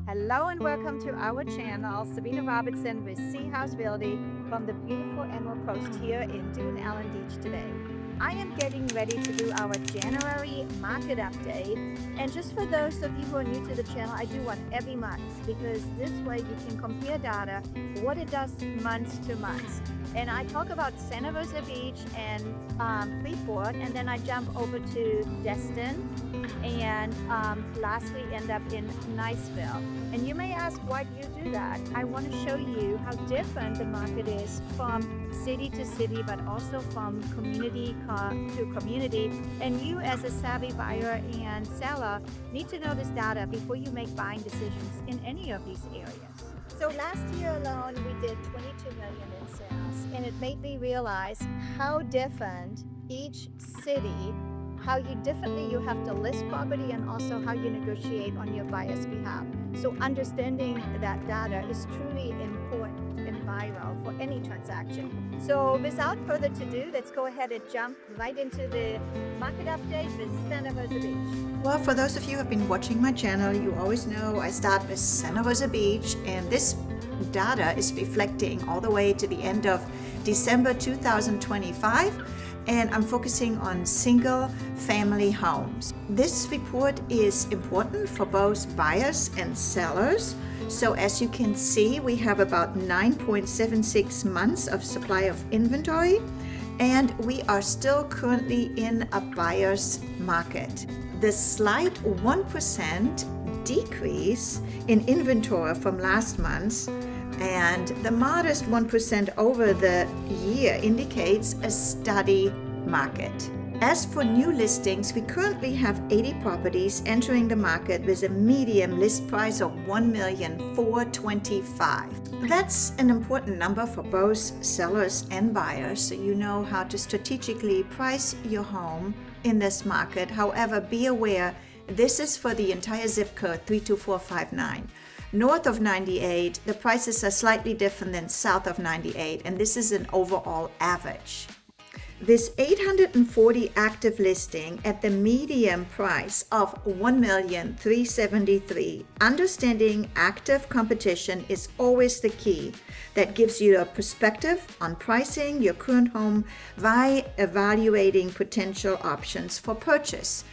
Hello and welcome to our channel, Sabine Robertson with Sea Haus Realty from the beautiful Emerald Coast here in Dune Allen Beach today. I am getting ready to do our January market update, and just for those of you who are new to the channel, I do one every month because this way you can compare data, what it does month to month. And I talk about Santa Rosa Beach and Freeport, and then I jump over to Destin, and lastly end up in Niceville. And you may ask, why do you do that? I want to show you how different the market is from city to city, but also from community to community. And you as a savvy buyer and seller need to know this data before you make buying decisions in any of these areas. So last year alone, we did 22 million in sales, and it made me realize how different each city, how differently you have to list property, and also how you negotiate on your buyer's behalf. So understanding that data is truly important and vital for any transaction. So without further ado, let's go ahead and jump right into the market update with Santa Rosa Beach. Well, for those of you who have been watching my channel, you always know I start with Santa Rosa Beach, and this data is reflecting all the way to the end of December 2025. And I'm focusing on single family homes. This report is important for both buyers and sellers. So as you can see, we have about 9.76 months of supply of inventory, and we are still currently in a buyer's market. The slight 1% decrease in inventory from last month and the modest 1% over the year indicates a steady market. As for new listings, we currently have 80 properties entering the market with a median list price of $1,425,000. That's an important number for both sellers and buyers, so you know how to strategically price your home in this market. However, be aware this is for the entire zip code 32459. North of 98, the prices are slightly different than south of 98, and this is an overall average. This 840 active listing at the median price of $1,373,000. Understanding active competition is always the key. That gives you a perspective on pricing your current home by evaluating potential options for purchase.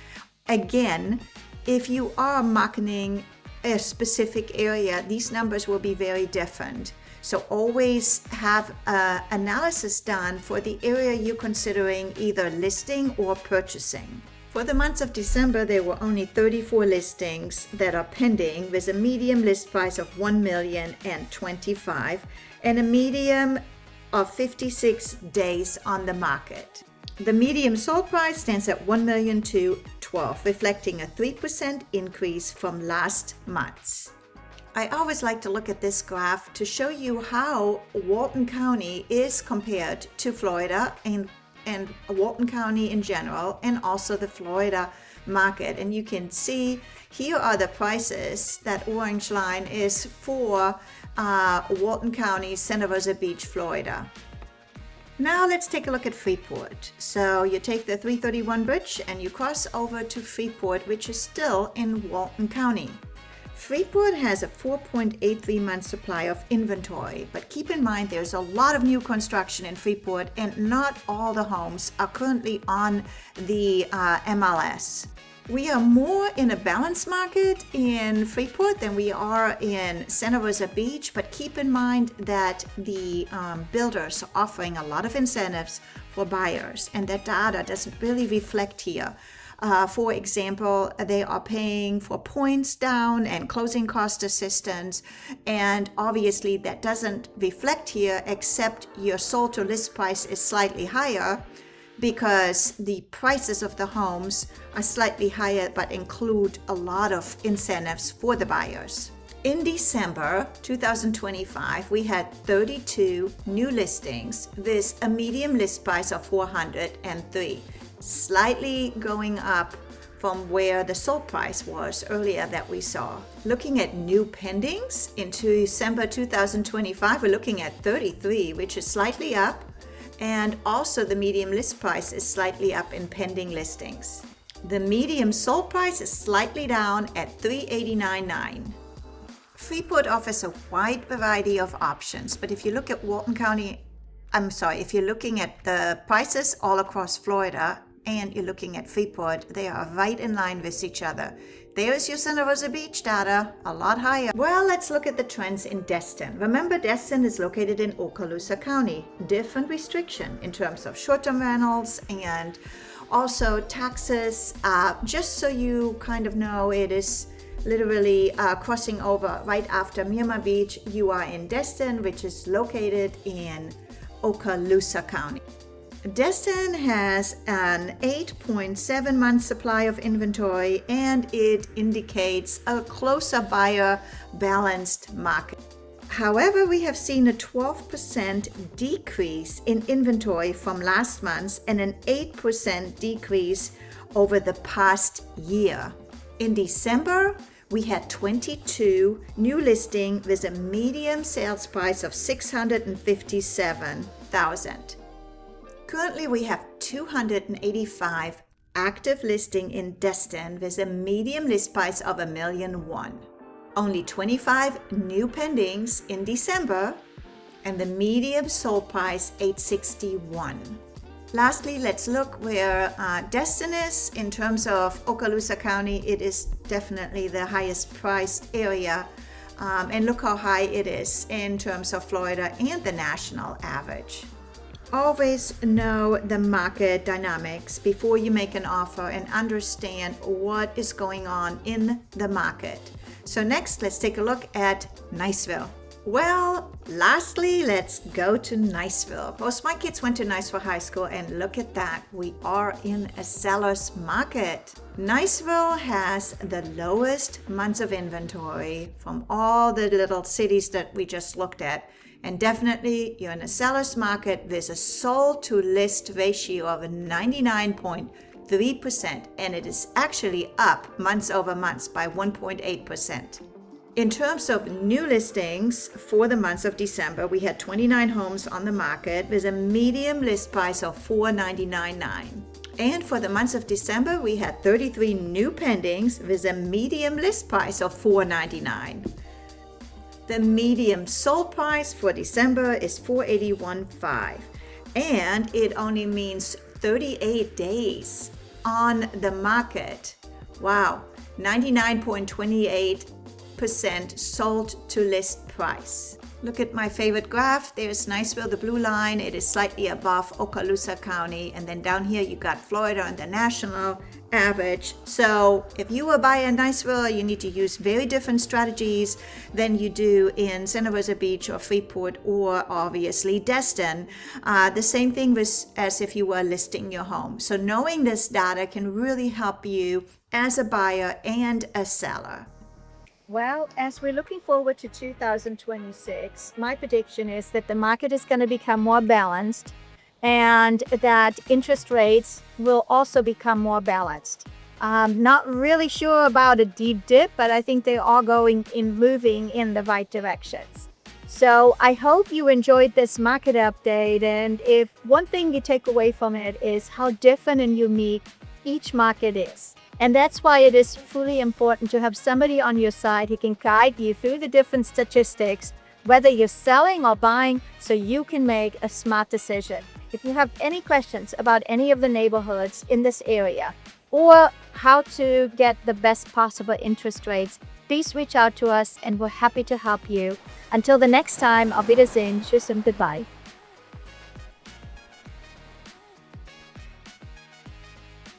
Again, if you are marketing a specific area, these numbers will be very different. So always have an analysis done for the area you're considering either listing or purchasing. For the months of December, there were only 34 listings that are pending with a median list price of $1,025,000 and a median of 56 days on the market. The median sold price stands at $1,212,000, reflecting a 3% increase from last month's. I always like to look at this graph to show you how Walton County is compared to Florida and Walton County in general, and also the Florida market. And you can see here are the prices. That orange line is for Walton County, Santa Rosa Beach, Florida. Now let's take a look at Freeport. So you take the 331 bridge and you cross over to Freeport, which is still in Walton County. Freeport has a 4.83 month supply of inventory, but keep in mind there's a lot of new construction in Freeport and not all the homes are currently on the MLS. We are more in a balanced market in Freeport than we are in Santa Rosa Beach, but keep in mind that the builders are offering a lot of incentives for buyers, and that data doesn't really reflect here. For example, they are paying for points down and closing cost assistance, and obviously that doesn't reflect here except your sold to list price is slightly higher because the prices of the homes are slightly higher but include a lot of incentives for the buyers. In December 2025, we had 32 new listings with a median list price of $403. Slightly going up from where the sold price was earlier that we saw. Looking at new pendings into December 2025, we're looking at 33, which is slightly up, and also the median list price is slightly up in pending listings. The median sold price is slightly down at $389,900. Freeport offers a wide variety of options, but if you look at if you're looking at the prices all across Florida and you're looking at Freeport, they are right in line with each other. There's your Santa Rosa Beach data, a lot higher. Well, let's look at the trends in Destin. Remember, Destin is located in Okaloosa County. Different restriction in terms of short-term rentals and also taxes. Just so you kind of know, it is literally crossing over right after Miramar Beach. You are in Destin, which is located in Okaloosa County. Destin has an 8.7 month supply of inventory, and it indicates a closer buyer balanced market. However, we have seen a 12% decrease in inventory from last month and an 8% decrease over the past year. In December, we had 22 new listings with a median sales price of $657,000. Currently, we have 285 active listings in Destin with a median list price of $1.1 million. Only 25 new pendings in December, and the median sold price $861,000. Lastly, let's look where Destin is in terms of Okaloosa County. It is definitely the highest priced area, and look how high it is in terms of Florida and the national average. Always know the market dynamics before you make an offer and understand what is going on in the market. So next, let's take a look at Niceville. Well, lastly, let's go to Niceville. Both my kids went to Niceville High School, and look at that. We are in a seller's market. Niceville has the lowest months of inventory from all the little cities that we just looked at. And definitely, you're in a seller's market. There's a sold to list ratio of 99.3%, and it is actually up months over months by 1.8%. In terms of new listings for the months of December, we had 29 homes on the market with a median list price of $499,900. And for the months of December, we had 33 new pendings with a median list price of $499,000. The median sold price for December is $481,500, and it only means 38 days on the market. Wow, 99.28% sold to list price. Look at my favorite graph. There's Niceville, the blue line. It is slightly above Okaloosa County. And then down here, you got Florida and the national average. So if you will buy in Niceville, you need to use very different strategies than you do in Santa Rosa Beach or Freeport or obviously Destin. The same thing as if you were listing your home. So knowing this data can really help you as a buyer and a seller. Well, as we're looking forward to 2026, my prediction is that the market is going to become more balanced and that interest rates will also become more balanced. Not really sure about a deep dip, but I think they are moving in the right directions. So I hope you enjoyed this market update, and if one thing you take away from it is how different and unique each market is. And that's why it is truly important to have somebody on your side who can guide you through the different statistics, whether you're selling or buying, so you can make a smart decision. If you have any questions about any of the neighborhoods in this area or how to get the best possible interest rates, please reach out to us and we're happy to help you. Until the next time, auf Wiedersehen, tschüss and goodbye.